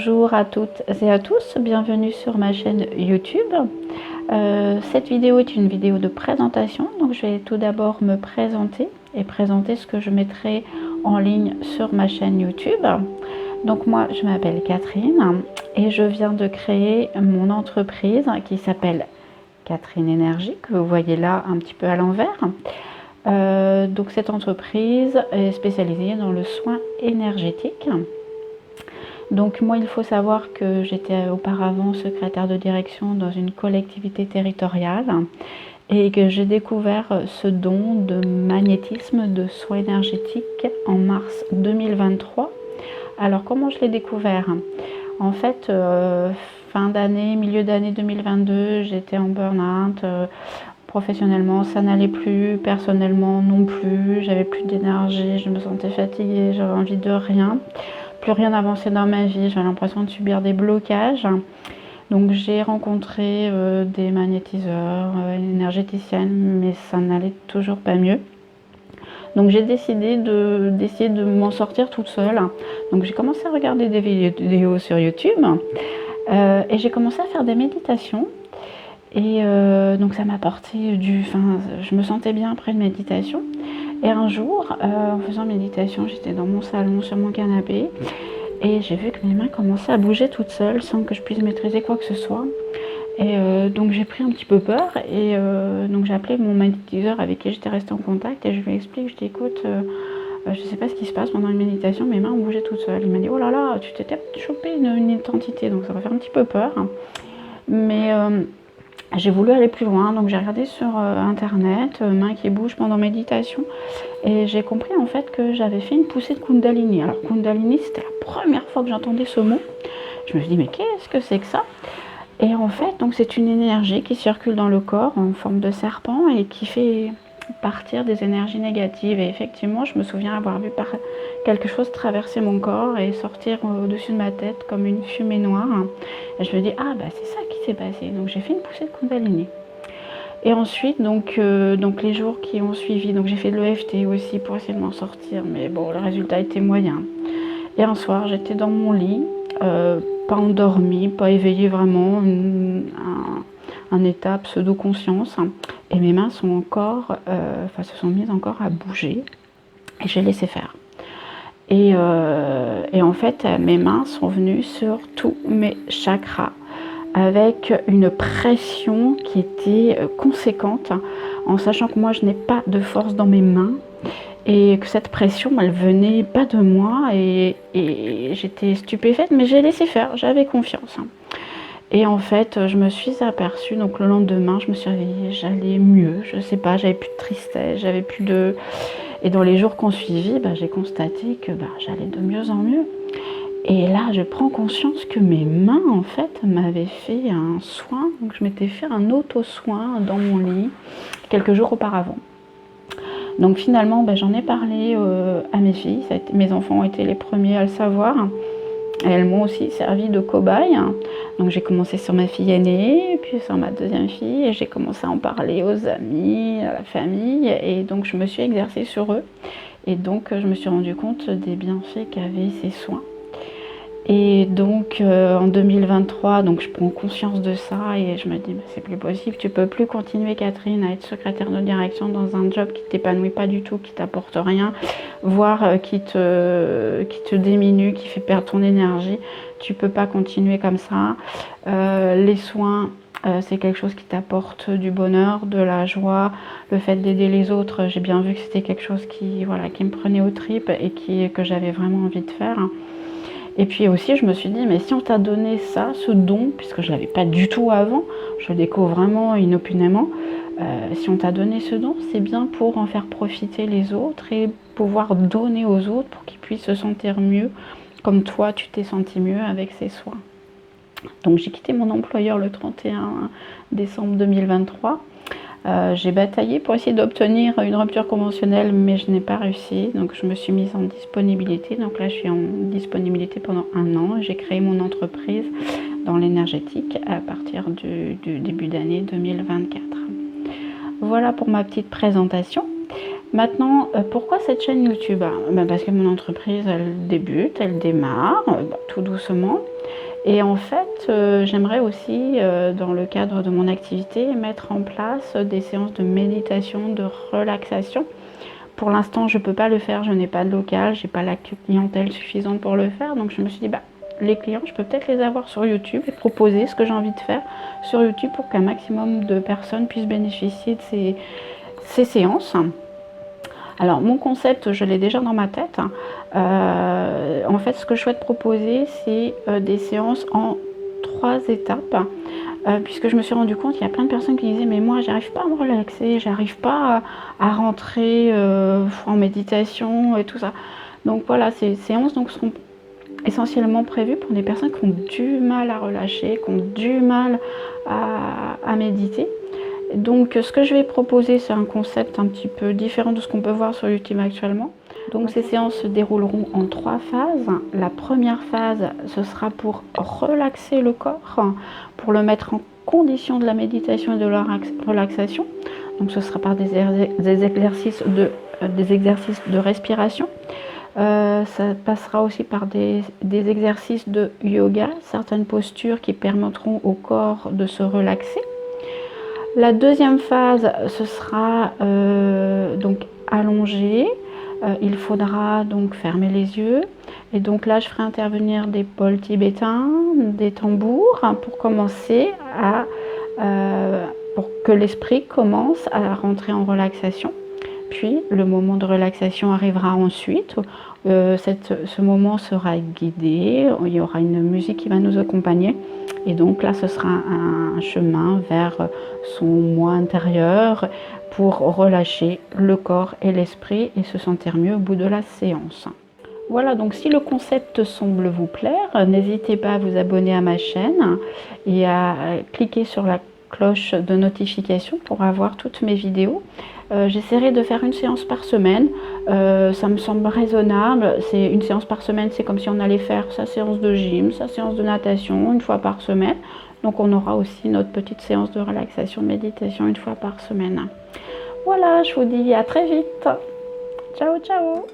Bonjour à toutes et à tous, bienvenue sur ma chaîne YouTube. Cette vidéo est une vidéo de présentation, donc je vais tout d'abord me présenter et présenter ce que je mettrai en ligne sur ma chaîne YouTube. Donc moi je m'appelle Catherine et je viens de créer mon entreprise qui s'appelle Catherine Énergie, que vous voyez là un petit peu à l'envers. Donc cette entreprise est spécialisée dans le soin énergétique. Donc moi il faut savoir que j'étais auparavant secrétaire de direction dans une collectivité territoriale et que j'ai découvert ce don de magnétisme, de soins énergétiques en mars 2023. Alors comment je l'ai découvert? En fait, fin d'année, milieu d'année 2022, j'étais en burn-out. Professionnellement, ça n'allait plus, personnellement non plus, j'avais plus d'énergie, je me sentais fatiguée, j'avais envie de rien. Plus rien n'avançait dans ma vie, j'avais l'impression de subir des blocages. Donc j'ai rencontré des magnétiseurs, énergéticiennes, mais ça n'allait toujours pas mieux. Donc j'ai décidé d'essayer de m'en sortir toute seule. Donc j'ai commencé à regarder des vidéos sur YouTube et j'ai commencé à faire des méditations. Et donc ça m'a apporté je me sentais bien après une méditation. Et un jour, en faisant méditation, j'étais dans mon salon sur mon canapé et j'ai vu que mes mains commençaient à bouger toutes seules sans que je puisse maîtriser quoi que ce soit. Et donc j'ai pris un petit peu peur et donc j'ai appelé mon magnétiseur avec qui j'étais restée en contact et je lui explique, je dis écoute, je sais pas ce qui se passe pendant une méditation, mes mains ont bougé toutes seules. Il m'a dit oh là là, tu t'étais chopé une identité, donc ça va faire un petit peu peur. Mais j'ai voulu aller plus loin, donc j'ai regardé sur internet, mains qui bougent pendant méditation, et j'ai compris en fait que j'avais fait une poussée de Kundalini. Alors Kundalini, c'était la première fois que j'entendais ce mot. Je me suis dit mais qu'est-ce que c'est que ça? Et en fait, donc c'est une énergie qui circule dans le corps en forme de serpent et qui fait partir des énergies négatives. Et effectivement, je me souviens avoir vu quelque chose traverser mon corps et sortir au-dessus de ma tête comme une fumée noire. Et je me dis ah bah c'est ça qui s'est passé. Donc j'ai fait une poussée de Kundalini. Et ensuite donc les jours qui ont suivi, donc j'ai fait de l'EFT aussi pour essayer de m'en sortir, mais bon le résultat était moyen. Et un soir j'étais dans mon lit, pas endormie, pas éveillée vraiment, un état pseudo-conscience, et mes mains sont encore, se sont mises encore à bouger, et j'ai laissé faire. Et en fait, mes mains sont venues sur tous mes chakras, avec une pression qui était conséquente, en sachant que moi je n'ai pas de force dans mes mains, et que cette pression, elle venait pas de moi, et j'étais stupéfaite, mais j'ai laissé faire, j'avais confiance. Et en fait, je me suis aperçue, donc le lendemain, je me suis réveillée, j'allais mieux, je sais pas, j'avais plus de tristesse, j'avais plus de... Et dans les jours qu'on suivit, j'ai constaté que j'allais de mieux en mieux. Et là, je prends conscience que mes mains, en fait, m'avaient fait un soin, donc je m'étais fait un auto-soin dans mon lit quelques jours auparavant. Donc finalement, j'en ai parlé à mes filles, mes enfants ont été les premiers à le savoir. Et elles m'ont aussi servi de cobaye. Donc j'ai commencé sur ma fille aînée, puis sur ma deuxième fille, et j'ai commencé à en parler aux amis, à la famille, et donc je me suis exercée sur eux. Et donc je me suis rendu compte des bienfaits qu'avaient ces soins. Et donc en 2023, donc je prends conscience de ça et je me dis c'est plus possible, tu peux plus continuer Catherine à être secrétaire de direction dans un job qui t'épanouit pas du tout, qui t'apporte rien, voire qui te diminue, qui fait perdre ton énergie. Tu peux pas continuer comme ça. Les soins, c'est quelque chose qui t'apporte du bonheur, de la joie, le fait d'aider les autres. J'ai bien vu que c'était quelque chose qui me prenait aux tripes et que j'avais vraiment envie de faire. Et puis aussi, je me suis dit, mais si on t'a donné ça, ce don, puisque je ne l'avais pas du tout avant, je le découvre vraiment inopinément, si on t'a donné ce don, c'est bien pour en faire profiter les autres et pouvoir donner aux autres pour qu'ils puissent se sentir mieux, comme toi, tu t'es senti mieux avec ces soins. Donc j'ai quitté mon employeur le 31 décembre 2023. J'ai bataillé pour essayer d'obtenir une rupture conventionnelle, mais je n'ai pas réussi. Donc je me suis mise en disponibilité. Donc là, je suis en disponibilité pendant 1 an. J'ai créé mon entreprise dans l'énergétique à partir du début d'année 2024. Voilà pour ma petite présentation. Maintenant, pourquoi cette chaîne YouTube? Parce que mon entreprise, elle débute, elle démarre, tout doucement. Et en fait, j'aimerais aussi, dans le cadre de mon activité, mettre en place des séances de méditation, de relaxation. Pour l'instant, je ne peux pas le faire, je n'ai pas de local, je n'ai pas la clientèle suffisante pour le faire. Donc je me suis dit, bah, les clients, je peux peut-être les avoir sur YouTube et proposer ce que j'ai envie de faire sur YouTube pour qu'un maximum de personnes puissent bénéficier de ces séances. Alors mon concept, je l'ai déjà dans ma tête. En fait, ce que je souhaite proposer, c'est des séances en 3 étapes. Puisque je me suis rendu compte qu'il y a plein de personnes qui disaient mais moi j'arrive pas à me relaxer, j'arrive pas à rentrer en méditation et tout ça. Donc voilà, ces séances donc, seront essentiellement prévues pour des personnes qui ont du mal à relâcher, qui ont du mal à méditer. Donc ce que je vais proposer, c'est un concept un petit peu différent de ce qu'on peut voir sur YouTube actuellement. Donc ces séances se dérouleront en 3 phases. La première phase, ce sera pour relaxer le corps, pour le mettre en condition de la méditation et de la relaxation. Donc ce sera par des exercices de respiration. Ça passera aussi par des exercices de yoga, certaines postures qui permettront au corps de se relaxer. La deuxième phase, ce sera donc allongé. Il faudra donc fermer les yeux. Et donc là, je ferai intervenir des bols tibétains, des tambours, pour commencer pour que l'esprit commence à rentrer en relaxation. Puis le moment de relaxation arrivera ensuite. Ce moment sera guidé, il y aura une musique qui va nous accompagner. Et donc là, ce sera un chemin vers son moi intérieur pour relâcher le corps et l'esprit et se sentir mieux au bout de la séance. Voilà, donc si le concept semble vous plaire, n'hésitez pas à vous abonner à ma chaîne et à cliquer sur la cloche de notification pour avoir toutes mes vidéos. J'essaierai de faire une séance par semaine, ça me semble raisonnable. C'est une séance par semaine, c'est comme si on allait faire sa séance de gym, sa séance de natation une fois par semaine. Donc on aura aussi notre petite séance de relaxation, de méditation une fois par semaine. Voilà, je vous dis à très vite. Ciao, ciao.